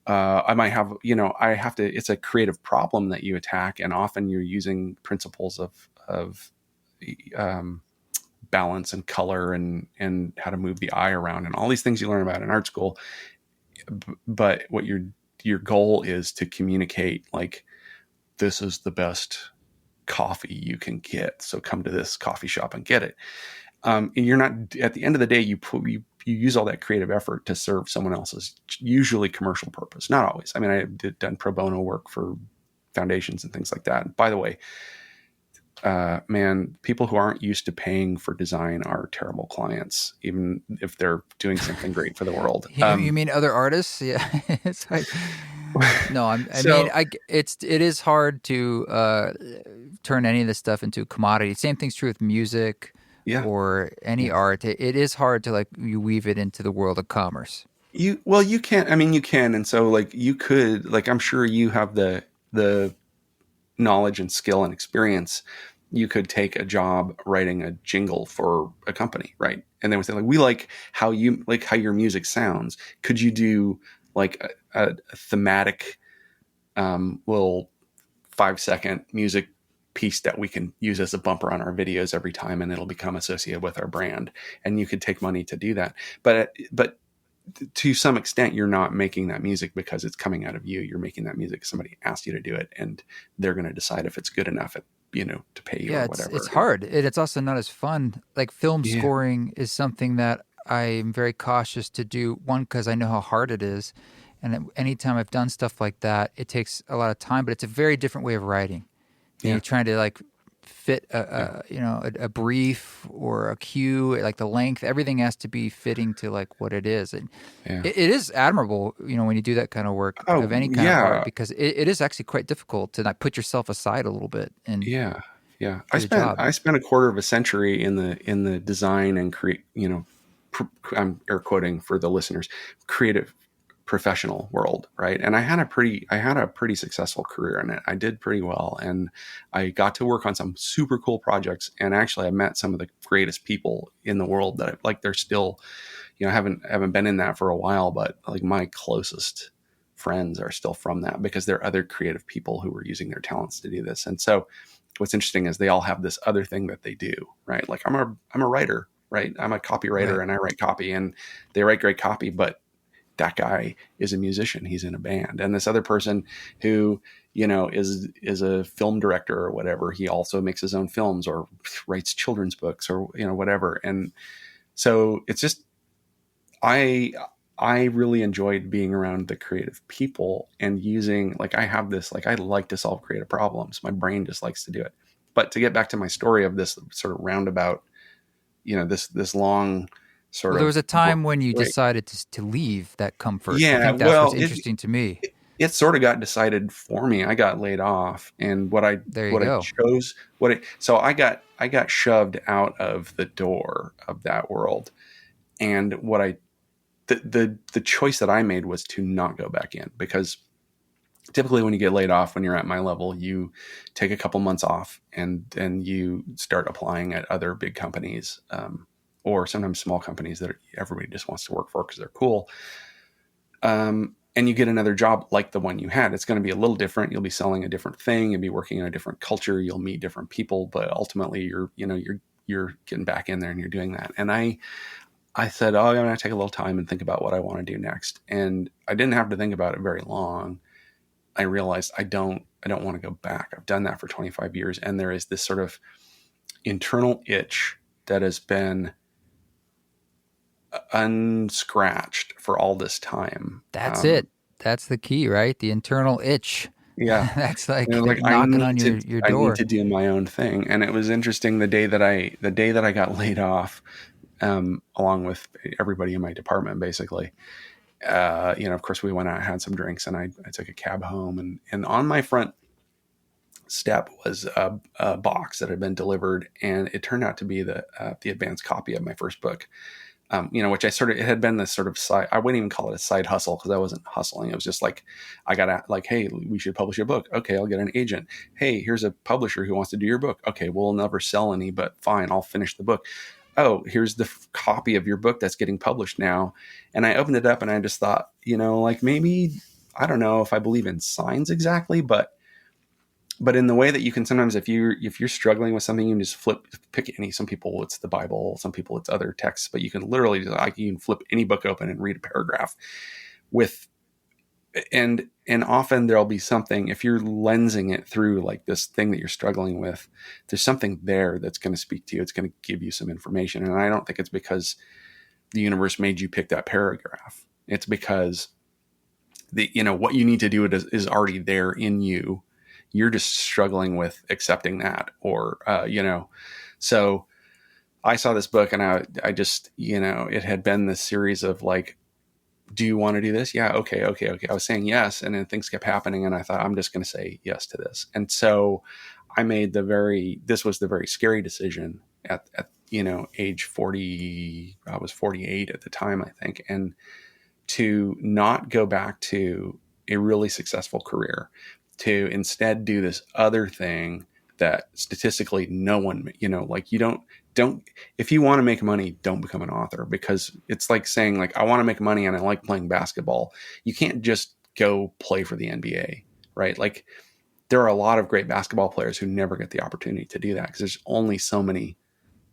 I might have, it's a creative problem that you attack. And often you're using principles of balance and color and how to move the eye around and all these things you learn about in art school. But what your goal is to communicate, like, this is the best coffee you can get, so come to this coffee shop and get it. And you're not, at the end of the day, you use all that creative effort to serve someone else's usually commercial purpose. Not always. I mean, I done pro bono work for foundations and things like that. And by the way, man, people who aren't used to paying for design are terrible clients, even if they're doing something great for the world. You mean other artists? Yeah, it's like no. It is hard to turn any of this stuff into a commodity. Same thing's true with music, or any art. It is hard to you weave it into the world of commerce. You can. I mean, you can, and so you could, I'm sure you have the knowledge and skill and experience. You could take a job writing a jingle for a company, right? And they would say, we like how your music sounds. Could you do a thematic little 5-second music piece that we can use as a bumper on our videos every time, and it'll become associated with our brand? And you could take money to do that. But to some extent, you're not making that music because it's coming out of you. You're making that music because somebody asked you to do it, and they're going to decide if it's good enough to pay you or whatever. It's hard. It's also not as fun. Like film scoring is something that I'm very cautious to do. One, because I know how hard it is. And anytime I've done stuff like that, it takes a lot of time, but it's a very different way of writing. You're trying to fit a brief or a cue, the length, everything has to be fitting to what it is. And it is admirable, when you do that kind of work of any kind of art, because it is actually quite difficult to put yourself aside a little bit. And I spent a quarter of a century in the design and create, I'm air quoting for the listeners, creative professional world, right? And I had a pretty successful career in it. I did pretty well, and I got to work on some super cool projects. And actually, I met some of the greatest people in the world that they're still, I haven't been in that for a while, but my closest friends are still from that, because there are other creative people who were using their talents to do this. And so, what's interesting is they all have this other thing that they do, right? I'm a writer, right? I'm a copywriter, right, and I write copy, and they write great copy, but that guy is a musician. He's in a band. And this other person who, is a film director or whatever, he also makes his own films or writes children's books or, whatever. And so it's just, I really enjoyed being around the creative people and using, I have this, I like to solve creative problems. My brain just likes to do it. But to get back to my story of this sort of roundabout, this long sort of. There was a time when you decided to leave that comfort. Yeah, I think that's what's interesting to me. It sort of got decided for me. I got laid off, and I got shoved out of the door of that world. And the choice that I made was to not go back in, because typically when you get laid off, when you're at my level, you take a couple months off and then you start applying at other big companies, or sometimes small companies that everybody just wants to work for because they're cool. And you get another job like the one you had. It's going to be a little different. You'll be selling a different thing. You'll be working in a different culture. You'll meet different people, but ultimately you're getting back in there and you're doing that. And I said, I'm going to take a little time and think about what I want to do next. And I didn't have to think about it very long. I realized I don't want to go back. I've done that for 25 years. And there is this sort of internal itch that has been unscratched for all this time. That's it. That's the key, right? The internal itch. Yeah. That's You know, like like knocking on your I need door. to do my own thing. And it was interesting the day that I got laid off, along with everybody in my department, basically. Of course we went out, had some drinks, and I took a cab home, and on my front step was a box that had been delivered, and it turned out to be the advanced copy of my first book. Which it had been this sort of side, I wouldn't even call it a side hustle because I wasn't hustling. It was just like, I got like, hey, we should publish a book. Okay, I'll get an agent. Hey, here's a publisher who wants to do your book. Okay, we'll never sell any, but fine, I'll finish the book. Oh, here's the copy of your book that's getting published now. And I opened it up and I just thought, like maybe, I don't know if I believe in signs exactly, but in the way that you can sometimes, if you're struggling with something, you can just pick any. Some people it's the Bible, some people it's other texts, but you can literally you can flip any book open and read a paragraph with, and often there'll be something, if you're lensing it through like this thing that you're struggling with, there's something there that's going to speak to you. It's going to give you some information. And I don't think it's because the universe made you pick that paragraph. It's because what you need to do is already there in you. You're just struggling with accepting that, or, so I saw this book and I just, it had been this series of like, do you want to do this? Yeah. Okay. I was saying yes. And then things kept happening. And I thought, I'm just going to say yes to this. And so I made this was the very scary decision at age 40, I was 48 at the time, I think. And to not go back to a really successful career, to instead do this other thing that statistically no one, like you don't, if you want to make money, don't become an author, because it's like saying like, I want to make money and I like playing basketball. You can't just go play for the NBA, right? Like there are a lot of great basketball players who never get the opportunity to do that because there's only so many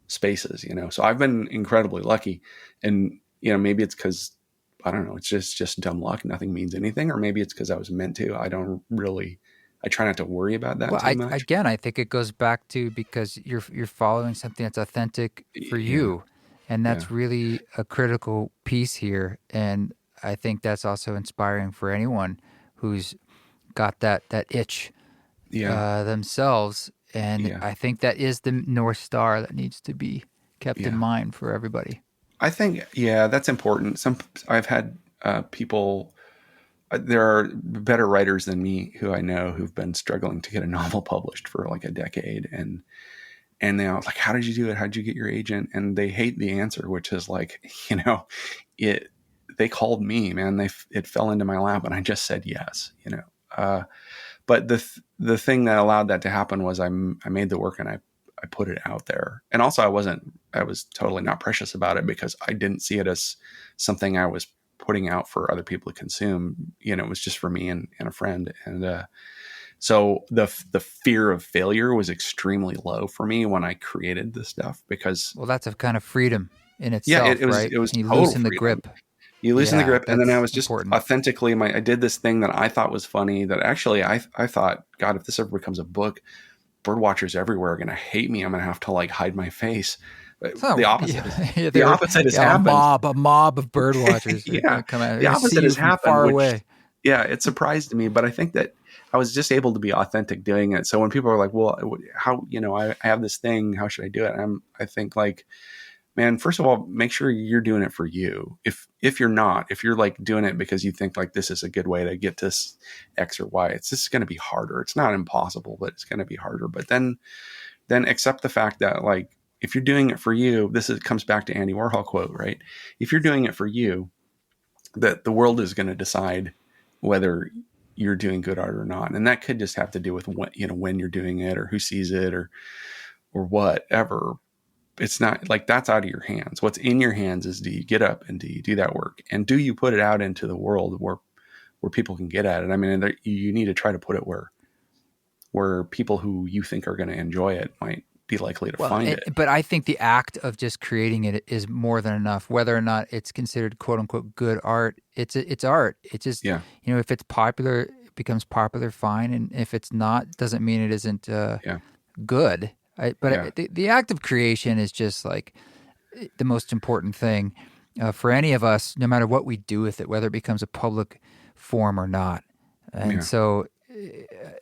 spaces, so I've been incredibly lucky, and, maybe it's because, I don't know, it's just dumb luck. Nothing means anything. Or maybe it's because I was meant to. I try not to worry about that too much. Again, I think it goes back to because you're following something that's authentic for you, and that's really a critical piece here. And I think that's also inspiring for anyone who's got that itch themselves. And I think that is the North Star that needs to be kept in mind for everybody. I think, that's important. I've had people, there are better writers than me who I know who've been struggling to get a novel published for like a decade. And they're like, how did you do it? How'd you get your agent? And they hate the answer, which is like, they called me, man, it fell into my lap and I just said yes, but the thing that allowed that to happen was I made the work and I put it out there. And also I was totally not precious about it because I didn't see it as something I was putting out for other people to consume. It was just for me and a friend. And so the fear of failure was extremely low for me when I created this stuff, because that's a kind of freedom in itself. Right? It was you total loosen the freedom. grip. You loosen the grip. And then I was just important. authentically, I did this thing that I thought was funny, that actually I thought, God, if this ever becomes a book, birdwatchers everywhere are going to hate me. I'm going to have to like hide my face. The opposite has happened. A mob of birdwatchers. Come out. The opposite has happened. Far away. Yeah, it surprised me, but I think that I was just able to be authentic doing it. So when people are like, well, how, I have this thing, how should I do it? I think like, man, first of all, make sure you're doing it for you. If you're not, if you're like doing it because you think like this is a good way to get this X or Y, it's just going to be harder. It's not impossible, but it's going to be harder. But then accept the fact that like, if you're doing it for you, comes back to Andy Warhol quote, right? If you're doing it for you, that the world is going to decide whether you're doing good art or not. And that could just have to do with when you're doing it or who sees it or whatever. It's not like that's out of your hands. What's in your hands is, do you get up and do you do that work? And do you put it out into the world where people can get at it? I mean, you need to try to put it where people who you think are going to enjoy it might be likely to find it. But I think the act of just creating it is more than enough. Whether or not it's considered quote unquote good art, it's art. It's just, if it's popular becomes popular, fine. And if it's not, doesn't mean it isn't Yeah. good. Yeah. The act of creation is just like the most important thing for any of us, no matter what we do with it, whether it becomes a public form or not. And Yeah. so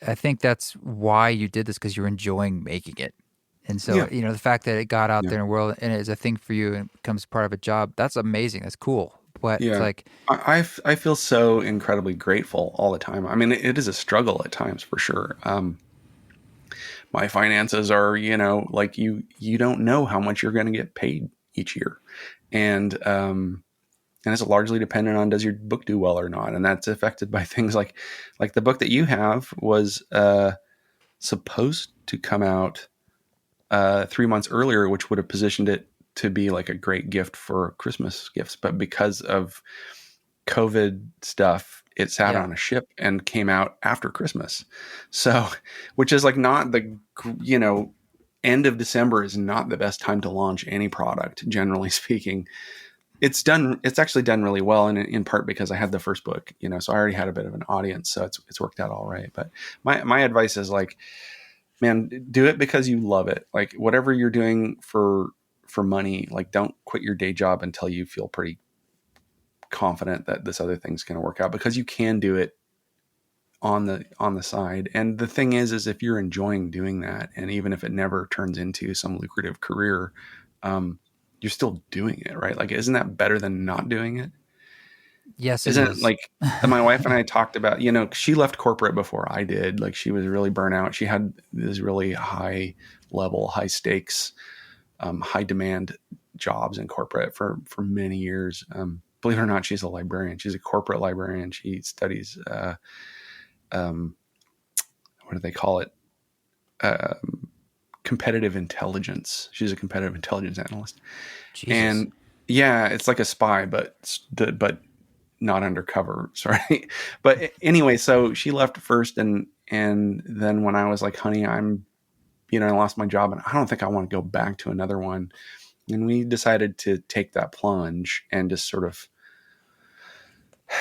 I think that's why you did this, because you're enjoying making it. And so, Yeah. the fact that it got out Yeah. there in the world and is a thing for you and becomes part of a job, that's amazing. That's cool. But it's Yeah. like, I feel so incredibly grateful all the time. I mean, it is a struggle at times for sure. My finances are, like you don't know how much you're going to get paid each year. And it's largely dependent on, does your book do well or not? And that's affected by things like the book that you have was supposed to come out 3 months earlier, which would have positioned it to be like a great gift for Christmas gifts. But because of COVID stuff, it sat yeah. on a ship and came out after Christmas. So, which is like not the, end of December is not the best time to launch any product, generally speaking. It's actually done really well, and in part because I had the first book, so I already had a bit of an audience, so it's worked out all right. But my advice is like, man, do it because you love it. Like whatever you're doing for money, like don't quit your day job until you feel pretty confident that this other thing's going to work out, because you can do it on the side. And the thing is if you're enjoying doing that, and even if it never turns into some lucrative career, you're still doing it, right? Like, isn't that better than not doing it? Yes, it Isn't it is. like my wife and I talked about, she left corporate before I did. Like she was really burnt out. She had this really high level, high stakes, high demand jobs in corporate for many years. Believe it or not, she's a librarian. She's a corporate librarian. She studies, what do they call it? Competitive intelligence. She's a competitive intelligence analyst. Jesus. And yeah, it's like a spy, but not undercover. Sorry. But anyway, so she left first. And then when I was like, honey, I lost my job and I don't think I want to go back to another one. And we decided to take that plunge and just sort of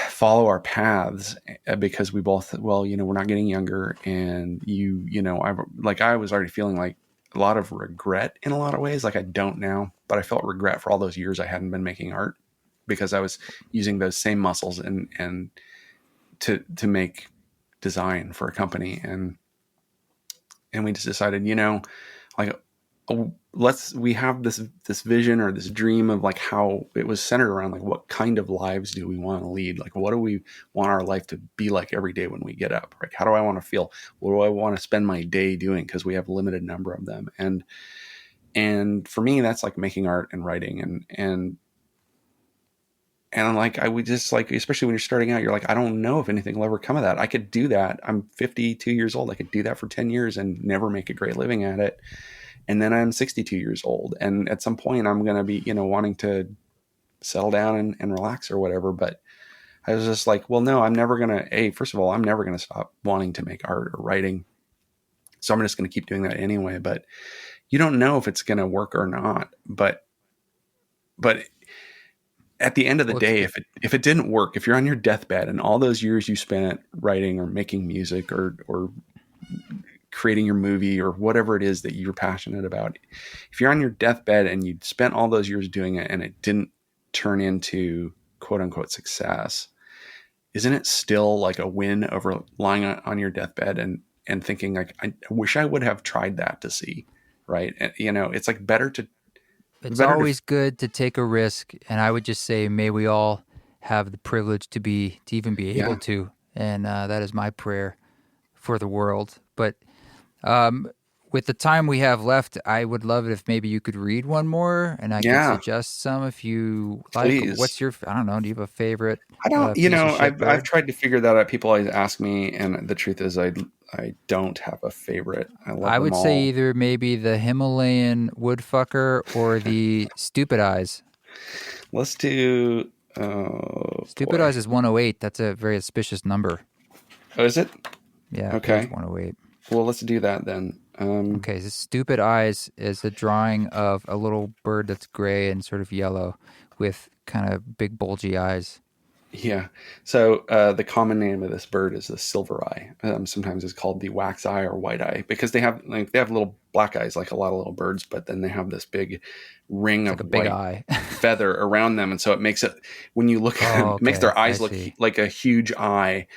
follow our paths, because we both, we're not getting younger. And I was already feeling like a lot of regret in a lot of ways. Like I don't now, but I felt regret for all those years I hadn't been making art, because I was using those same muscles and to make design for a company. And we just decided, like, we have this vision or this dream of like how it was centered around like, what kind of lives do we want to lead? Like, what do we want our life to be like every day when we get up? Like, how do I want to feel? What do I want to spend my day doing? Because we have a limited number of them. And for me, that's like making art and writing and like, I would just like, especially when you're starting out, you're like, I don't know if anything will ever come of that. I could do that. I'm 52 years old. I could do that for 10 years and never make a great living at it. And then I'm 62 years old. And at some point I'm going to be, wanting to settle down and relax or whatever. But I was just like, well, no, I'm never going to, first of all, I'm never going to stop wanting to make art or writing. So I'm just going to keep doing that anyway. But you don't know if it's going to work or not. But at the end of the day, if it didn't work, if you're on your deathbed and all those years you spent writing or making music or creating your movie or whatever it is that you're passionate about, if you're on your deathbed and you spent all those years doing it and it didn't turn into quote unquote success, isn't it still like a win over lying on your deathbed and thinking like, I wish I would have tried that to see, right? And, it's like It's always good to take a risk, and I would just say, may we all have the privilege to even be able to, and that is my prayer for the world. But with the time we have left, I would love it if maybe you could read one more, and I could suggest some if you like. Please. What's your? I don't know. Do you have a favorite? I don't. I've tried to figure that out. People always ask me, and the truth is, I don't have a favorite. I would say either maybe the Himalayan Woodfucker or the Stupid Eyes. Let's do. Stupid Eyes is 108. That's a very auspicious number. Oh, is it? Yeah. Okay. 108. Well, let's do that then. Okay, so Stupid Eyes is a drawing of a little bird that's gray and sort of yellow with kind of big bulgy eyes. Yeah. So the common name of this bird is the silver eye. Sometimes it's called the wax eye or white eye because they have little black eyes like a lot of little birds, but then they have this big ring It's of like a big white eye. feather around them, and so it makes it when you look at them, Oh, it makes okay. their eyes I look see. like a huge eye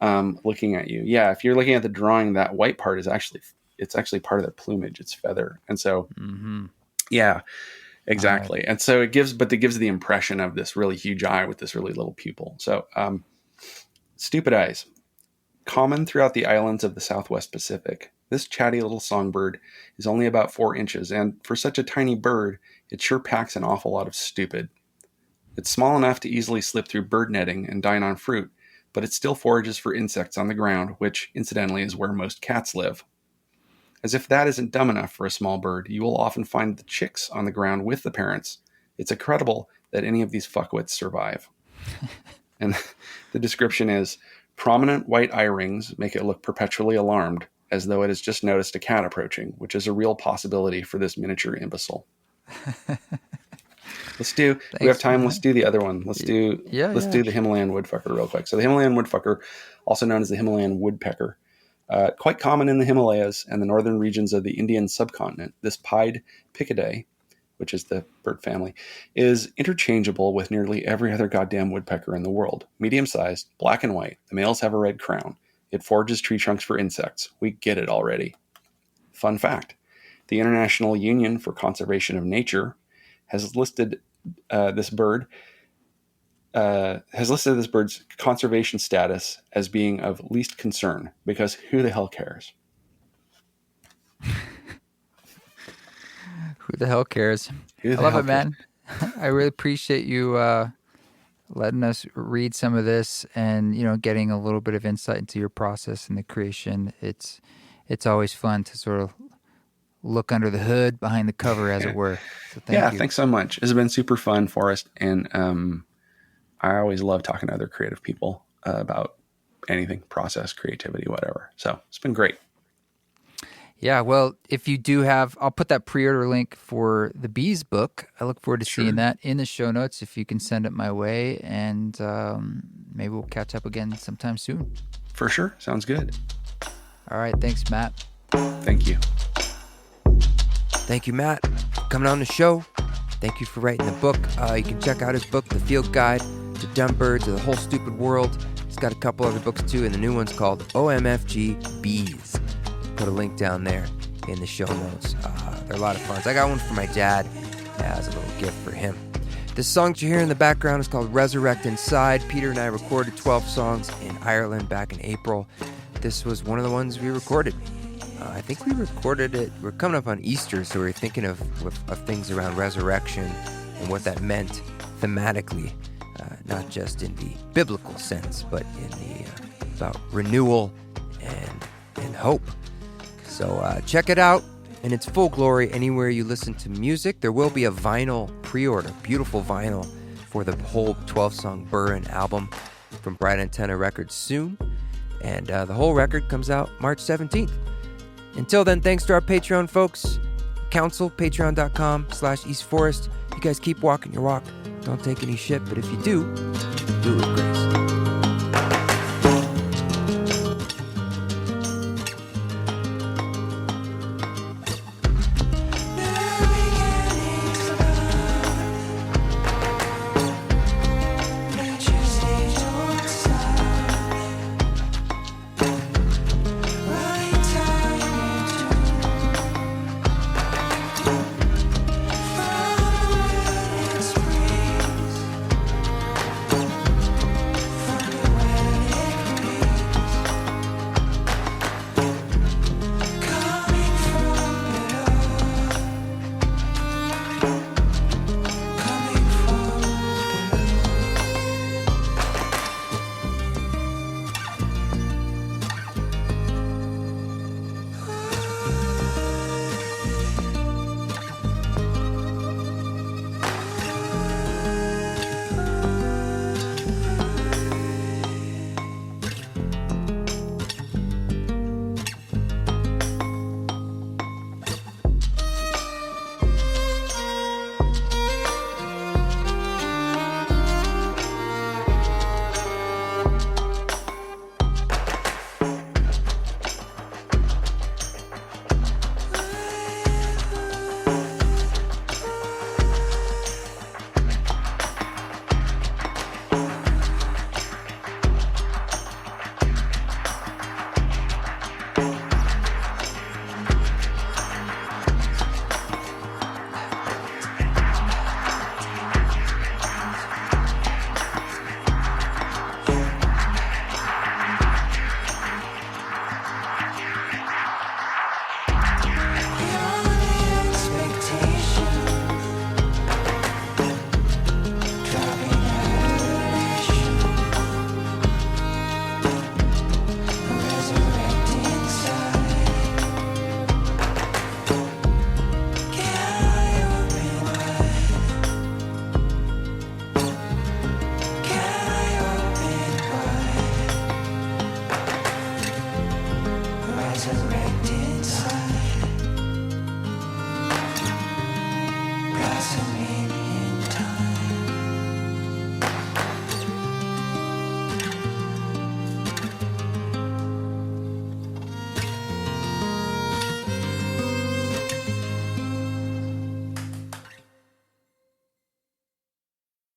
looking at you. Yeah, if you're looking at the drawing, that white part is actually part of their plumage. It's feather, and so yeah. All right. Exactly. And so it gives the impression of this really huge eye with this really little pupil. So, stupid eyes, common throughout the islands of the Southwest Pacific. This chatty little songbird is only about 4 inches, and for such a tiny bird, it sure packs an awful lot of stupid. It's small enough to easily slip through bird netting and dine on fruit, but it still forages for insects on the ground, which, incidentally, is where most cats live. As if that isn't dumb enough for a small bird, you will often find the chicks on the ground with the parents. It's incredible that any of these fuckwits survive. And the description is, prominent white eye rings make it look perpetually alarmed, as though it has just noticed a cat approaching, which is a real possibility for this miniature imbecile. We have time, let's do the other one. Let's do the Himalayan woodpecker real quick. So the Himalayan woodpecker, also known as the Himalayan woodpecker, quite common in the Himalayas and the northern regions of the Indian subcontinent. This pied pickaday, which is the bird family, is interchangeable with nearly every other goddamn woodpecker in the world. Medium-sized, black and white. The males have a red crown. It forages tree trunks for insects. We get it already. Fun fact. The International Union for Conservation of Nature has listed this bird's conservation status as being of least concern because who the hell cares? Who the hell cares? I love it, man. I really appreciate you letting us read some of this and, getting a little bit of insight into your process and the creation. It's always fun to sort of look under the hood, behind the cover, as it were. So thank you. Thanks so much. It's been super fun, Forrest. And I always love talking to other creative people about anything, process, creativity, whatever. So it's been great. Yeah, well, if you do I'll put that pre-order link for the Bees book. I look forward to seeing that in the show notes if you can send it my way. And maybe we'll catch up again sometime soon. For sure. Sounds good. All right. Thanks, Matt. Thank you. Thank you, Matt, for coming on the show. Thank you for writing the book. You can check out his book, The Field Guide to Dumb Birds, to the Whole Stupid World. He's got a couple other books, too, and the new one's called OMFG Bees. Put a link down there in the show notes. They're a lot of fun. So I got one for my dad as a little gift for him. This song that you hear in the background is called Resurrect Inside. Peter and I recorded 12 songs in Ireland back in April. This was one of the ones we recorded. I think we recorded it. We're coming up on Easter, so we're thinking of things around resurrection and what that meant thematically, not just in the biblical sense, but in the about renewal and hope. So check it out in its full glory anywhere you listen to music. There will be a vinyl pre-order, beautiful vinyl, for the whole 12-song Burren album from Bright Antenna Records soon. And the whole record comes out March 17th. Until then, thanks to our Patreon folks. Council, patreon.com/EastForest. You guys keep walking your walk. Don't take any shit, but if you do it with grace. Peace.